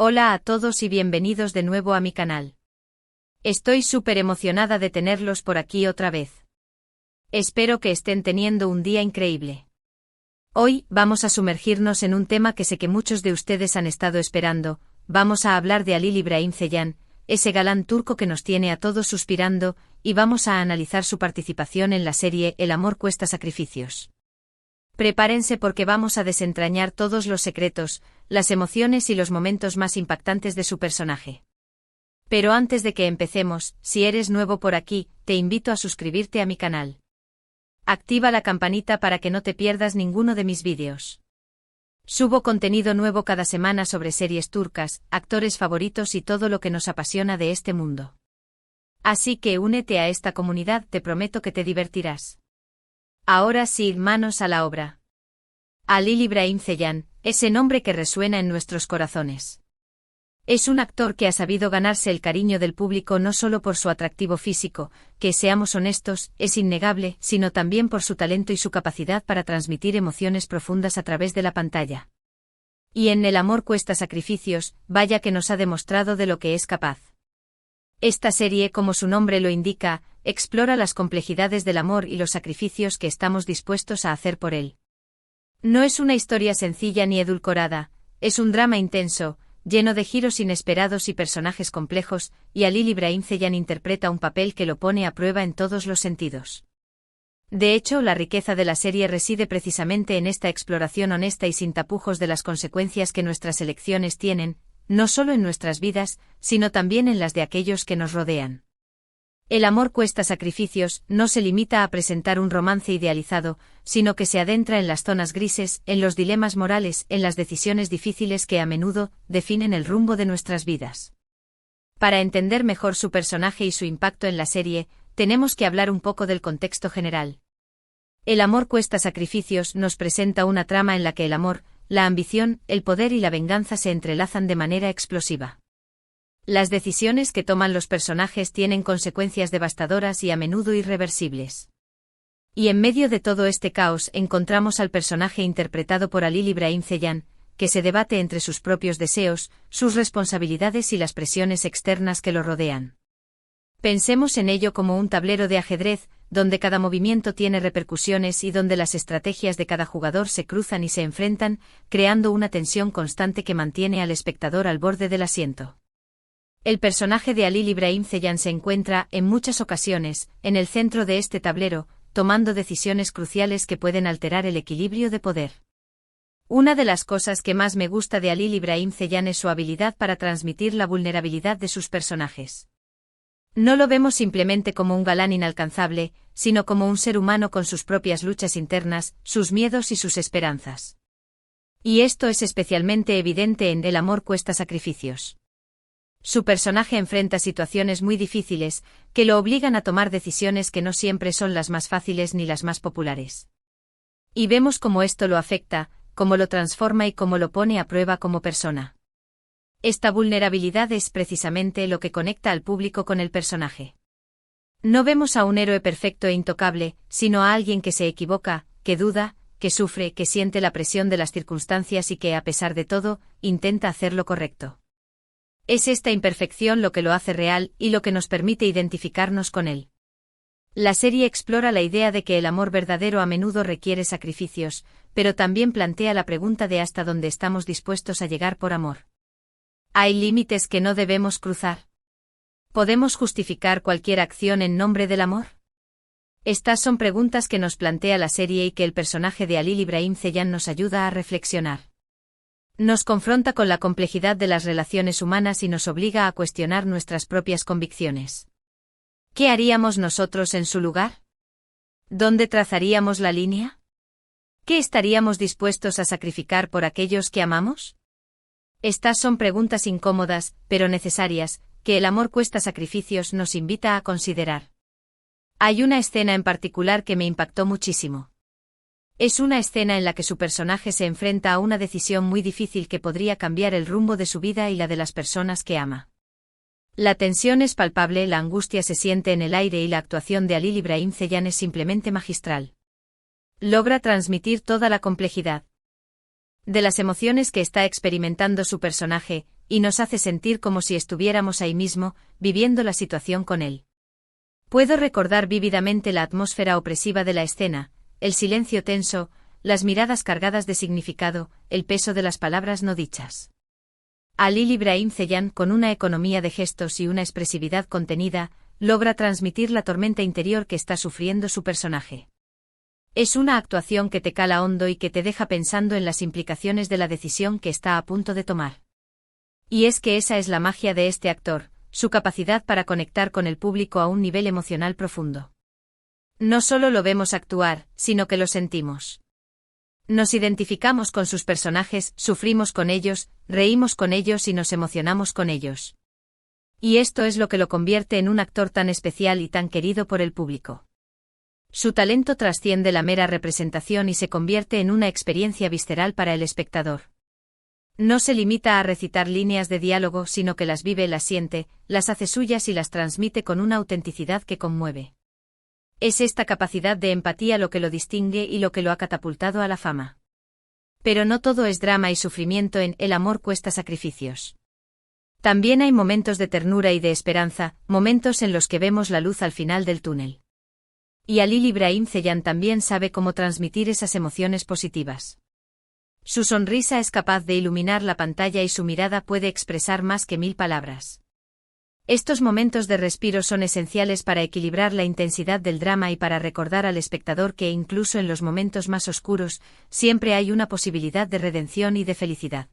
Hola a todos y bienvenidos de nuevo a mi canal. Estoy súper emocionada de tenerlos por aquí otra vez. Espero que estén teniendo un día increíble. Hoy vamos a sumergirnos en un tema que sé que muchos de ustedes han estado esperando. Vamos a hablar de Halil İbrahim Ceylan, ese galán turco que nos tiene a todos suspirando, y vamos a analizar su participación en la serie El amor cuesta sacrificios. Prepárense porque vamos a desentrañar todos los secretos, las emociones y los momentos más impactantes de su personaje. Pero antes de que empecemos, si eres nuevo por aquí, te invito a suscribirte a mi canal. Activa la campanita para que no te pierdas ninguno de mis vídeos. Subo contenido nuevo cada semana sobre series turcas, actores favoritos y todo lo que nos apasiona de este mundo. Así que únete a esta comunidad, te prometo que te divertirás. Ahora sí, manos a la obra. Halil İbrahim Ceylan, ese nombre que resuena en nuestros corazones. Es un actor que ha sabido ganarse el cariño del público no solo por su atractivo físico, que seamos honestos, es innegable, sino también por su talento y su capacidad para transmitir emociones profundas a través de la pantalla. Y en El amor cuesta sacrificios, vaya que nos ha demostrado de lo que es capaz. Esta serie, como su nombre lo indica, explora las complejidades del amor y los sacrificios que estamos dispuestos a hacer por él. No es una historia sencilla ni edulcorada, es un drama intenso, lleno de giros inesperados y personajes complejos, y Halil İbrahim Ceylan interpreta un papel que lo pone a prueba en todos los sentidos. De hecho, la riqueza de la serie reside precisamente en esta exploración honesta y sin tapujos de las consecuencias que nuestras elecciones tienen, no solo en nuestras vidas, sino también en las de aquellos que nos rodean. El amor cuesta sacrificios no se limita a presentar un romance idealizado, sino que se adentra en las zonas grises, en los dilemas morales, en las decisiones difíciles que a menudo definen el rumbo de nuestras vidas. Para entender mejor su personaje y su impacto en la serie, tenemos que hablar un poco del contexto general. El amor cuesta sacrificios nos presenta una trama en la que el amor, la ambición, el poder y la venganza se entrelazan de manera explosiva. Las decisiones que toman los personajes tienen consecuencias devastadoras y a menudo irreversibles. Y en medio de todo este caos encontramos al personaje interpretado por Halil İbrahim Ceylan, que se debate entre sus propios deseos, sus responsabilidades y las presiones externas que lo rodean. Pensemos en ello como un tablero de ajedrez, donde cada movimiento tiene repercusiones y donde las estrategias de cada jugador se cruzan y se enfrentan, creando una tensión constante que mantiene al espectador al borde del asiento. El personaje de Halil İbrahim Ceylan se encuentra, en muchas ocasiones, en el centro de este tablero, tomando decisiones cruciales que pueden alterar el equilibrio de poder. Una de las cosas que más me gusta de Halil İbrahim Ceylan es su habilidad para transmitir la vulnerabilidad de sus personajes. No lo vemos simplemente como un galán inalcanzable, sino como un ser humano con sus propias luchas internas, sus miedos y sus esperanzas. Y esto es especialmente evidente en El amor cuesta sacrificios. Su personaje enfrenta situaciones muy difíciles, que lo obligan a tomar decisiones que no siempre son las más fáciles ni las más populares. Y vemos cómo esto lo afecta, cómo lo transforma y cómo lo pone a prueba como persona. Esta vulnerabilidad es precisamente lo que conecta al público con el personaje. No vemos a un héroe perfecto e intocable, sino a alguien que se equivoca, que duda, que sufre, que siente la presión de las circunstancias y que, a pesar de todo, intenta hacer lo correcto. Es esta imperfección lo que lo hace real y lo que nos permite identificarnos con él. La serie explora la idea de que el amor verdadero a menudo requiere sacrificios, pero también plantea la pregunta de hasta dónde estamos dispuestos a llegar por amor. ¿Hay límites que no debemos cruzar? ¿Podemos justificar cualquier acción en nombre del amor? Estas son preguntas que nos plantea la serie y que el personaje de Halil İbrahim Ceylan nos ayuda a reflexionar. Nos confronta con la complejidad de las relaciones humanas y nos obliga a cuestionar nuestras propias convicciones. ¿Qué haríamos nosotros en su lugar? ¿Dónde trazaríamos la línea? ¿Qué estaríamos dispuestos a sacrificar por aquellos que amamos? Estas son preguntas incómodas, pero necesarias, que El amor cuesta sacrificios nos invita a considerar. Hay una escena en particular que me impactó muchísimo. Es una escena en la que su personaje se enfrenta a una decisión muy difícil que podría cambiar el rumbo de su vida y la de las personas que ama. La tensión es palpable, la angustia se siente en el aire y la actuación de Halil İbrahim Ceylan es simplemente magistral. Logra transmitir toda la complejidad de las emociones que está experimentando su personaje, y nos hace sentir como si estuviéramos ahí mismo, viviendo la situación con él. Puedo recordar vívidamente la atmósfera opresiva de la escena, el silencio tenso, las miradas cargadas de significado, el peso de las palabras no dichas. Halil Ibrahim Ceylan, con una economía de gestos y una expresividad contenida, logra transmitir la tormenta interior que está sufriendo su personaje. Es una actuación que te cala hondo y que te deja pensando en las implicaciones de la decisión que está a punto de tomar. Y es que esa es la magia de este actor, su capacidad para conectar con el público a un nivel emocional profundo. No solo lo vemos actuar, sino que lo sentimos. Nos identificamos con sus personajes, sufrimos con ellos, reímos con ellos y nos emocionamos con ellos. Y esto es lo que lo convierte en un actor tan especial y tan querido por el público. Su talento trasciende la mera representación y se convierte en una experiencia visceral para el espectador. No se limita a recitar líneas de diálogo, sino que las vive, las siente, las hace suyas y las transmite con una autenticidad que conmueve. Es esta capacidad de empatía lo que lo distingue y lo que lo ha catapultado a la fama. Pero no todo es drama y sufrimiento en El amor cuesta sacrificios. También hay momentos de ternura y de esperanza, momentos en los que vemos la luz al final del túnel. Y Halil Ibrahim Ceylan también sabe cómo transmitir esas emociones positivas. Su sonrisa es capaz de iluminar la pantalla y su mirada puede expresar más que 1000 palabras. Estos momentos de respiro son esenciales para equilibrar la intensidad del drama y para recordar al espectador que incluso en los momentos más oscuros, siempre hay una posibilidad de redención y de felicidad.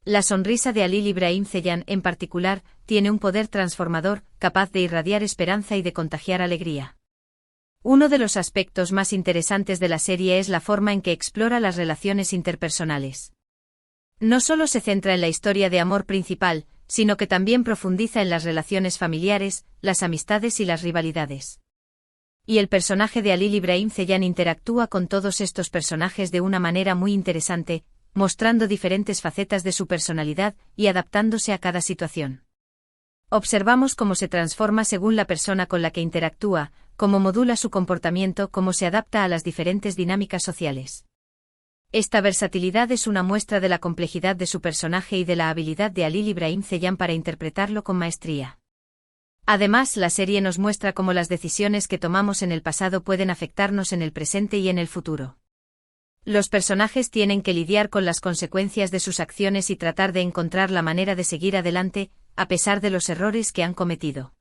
La sonrisa de Halil Ibrahim Ceylan, en particular, tiene un poder transformador, capaz de irradiar esperanza y de contagiar alegría. Uno de los aspectos más interesantes de la serie es la forma en que explora las relaciones interpersonales. No solo se centra en la historia de amor principal, sino que también profundiza en las relaciones familiares, las amistades y las rivalidades. Y el personaje de Halil Ibrahim Ceylan interactúa con todos estos personajes de una manera muy interesante, mostrando diferentes facetas de su personalidad y adaptándose a cada situación. Observamos cómo se transforma según la persona con la que interactúa, cómo modula su comportamiento, cómo se adapta a las diferentes dinámicas sociales. Esta versatilidad es una muestra de la complejidad de su personaje y de la habilidad de Halil Ibrahim Ceylan para interpretarlo con maestría. Además, la serie nos muestra cómo las decisiones que tomamos en el pasado pueden afectarnos en el presente y en el futuro. Los personajes tienen que lidiar con las consecuencias de sus acciones y tratar de encontrar la manera de seguir adelante, a pesar de los errores que han cometido.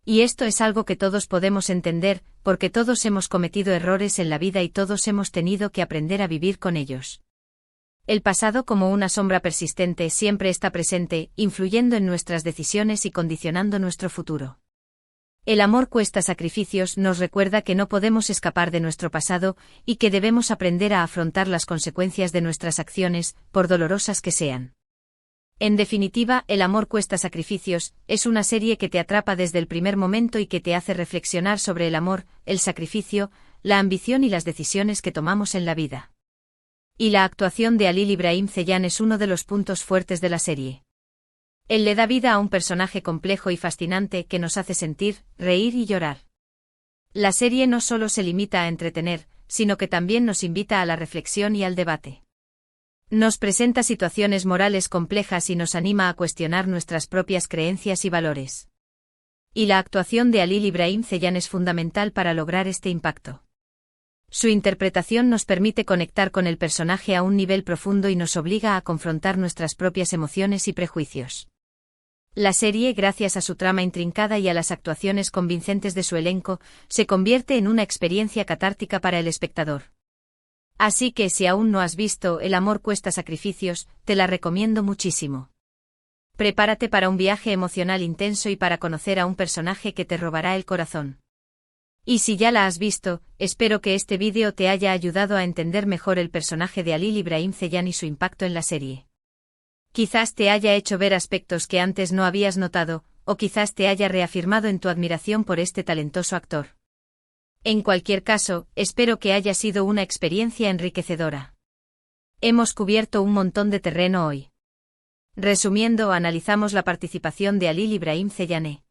Y esto es algo que todos podemos entender, porque todos hemos cometido errores en la vida y todos hemos tenido que aprender a vivir con ellos. El pasado, como una sombra persistente, siempre está presente, influyendo en nuestras decisiones y condicionando nuestro futuro. El amor cuesta sacrificios nos recuerda que no podemos escapar de nuestro pasado y que debemos aprender a afrontar las consecuencias de nuestras acciones, por dolorosas que sean. En definitiva, El amor cuesta sacrificios es una serie que te atrapa desde el primer momento y que te hace reflexionar sobre el amor, el sacrificio, la ambición y las decisiones que tomamos en la vida. Y la actuación de Halil Ibrahim Ceylan es uno de los puntos fuertes de la serie. Él le da vida a un personaje complejo y fascinante que nos hace sentir, reír y llorar. La serie no solo se limita a entretener, sino que también nos invita a la reflexión y al debate. Nos presenta situaciones morales complejas y nos anima a cuestionar nuestras propias creencias y valores. Y la actuación de Halil Ibrahim Ceylan es fundamental para lograr este impacto. Su interpretación nos permite conectar con el personaje a un nivel profundo y nos obliga a confrontar nuestras propias emociones y prejuicios. La serie, gracias a su trama intrincada y a las actuaciones convincentes de su elenco, se convierte en una experiencia catártica para el espectador. Así que si aún no has visto El amor cuesta sacrificios, te la recomiendo muchísimo. Prepárate para un viaje emocional intenso y para conocer a un personaje que te robará el corazón. Y si ya la has visto, espero que este vídeo te haya ayudado a entender mejor el personaje de Halil Ibrahim Ceylan y su impacto en la serie. Quizás te haya hecho ver aspectos que antes no habías notado, o quizás te haya reafirmado en tu admiración por este talentoso actor. En cualquier caso, espero que haya sido una experiencia enriquecedora. Hemos cubierto un montón de terreno hoy. Resumiendo, analizamos la participación de Halil Ibrahim Ceylan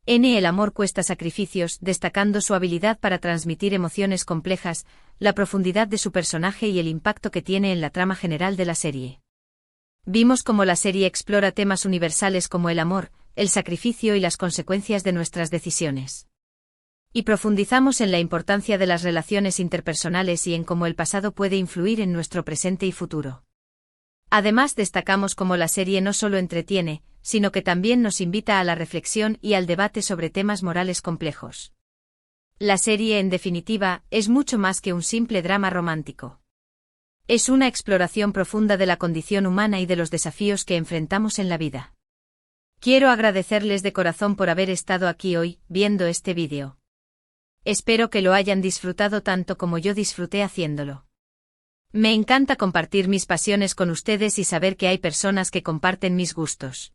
en El amor cuesta sacrificios, destacando su habilidad para transmitir emociones complejas, la profundidad de su personaje y el impacto que tiene en la trama general de la serie. Vimos cómo la serie explora temas universales como el amor, el sacrificio y las consecuencias de nuestras decisiones. Y profundizamos en la importancia de las relaciones interpersonales y en cómo el pasado puede influir en nuestro presente y futuro. Además, destacamos cómo la serie no solo entretiene, sino que también nos invita a la reflexión y al debate sobre temas morales complejos. La serie, en definitiva, es mucho más que un simple drama romántico. Es una exploración profunda de la condición humana y de los desafíos que enfrentamos en la vida. Quiero agradecerles de corazón por haber estado aquí hoy, viendo este vídeo. Espero que lo hayan disfrutado tanto como yo disfruté haciéndolo. Me encanta compartir mis pasiones con ustedes y saber que hay personas que comparten mis gustos.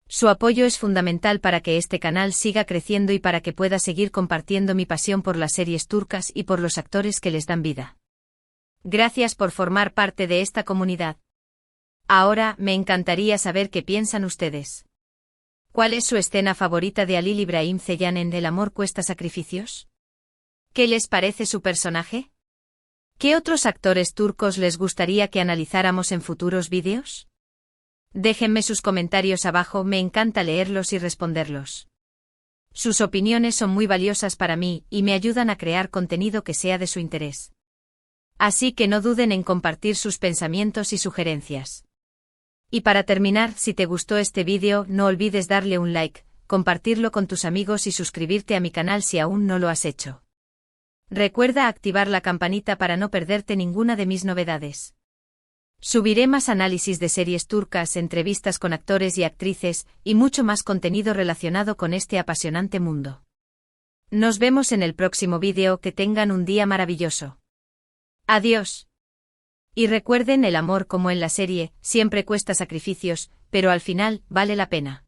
Su apoyo es fundamental para que este canal siga creciendo y para que pueda seguir compartiendo mi pasión por las series turcas y por los actores que les dan vida. Gracias por formar parte de esta comunidad. Ahora, me encantaría saber qué piensan ustedes. ¿Cuál es su escena favorita de Halil İbrahim Ceylan en El amor cuesta sacrificios? ¿Qué les parece su personaje? ¿Qué otros actores turcos les gustaría que analizáramos en futuros vídeos? Déjenme sus comentarios abajo, me encanta leerlos y responderlos. Sus opiniones son muy valiosas para mí y me ayudan a crear contenido que sea de su interés. Así que no duden en compartir sus pensamientos y sugerencias. Y para terminar, si te gustó este vídeo, no olvides darle un like, compartirlo con tus amigos y suscribirte a mi canal si aún no lo has hecho. Recuerda activar la campanita para no perderte ninguna de mis novedades. Subiré más análisis de series turcas, entrevistas con actores y actrices, y mucho más contenido relacionado con este apasionante mundo. Nos vemos en el próximo vídeo, que tengan un día maravilloso. Adiós. Y recuerden, el amor, como en la serie, siempre cuesta sacrificios, pero al final, vale la pena.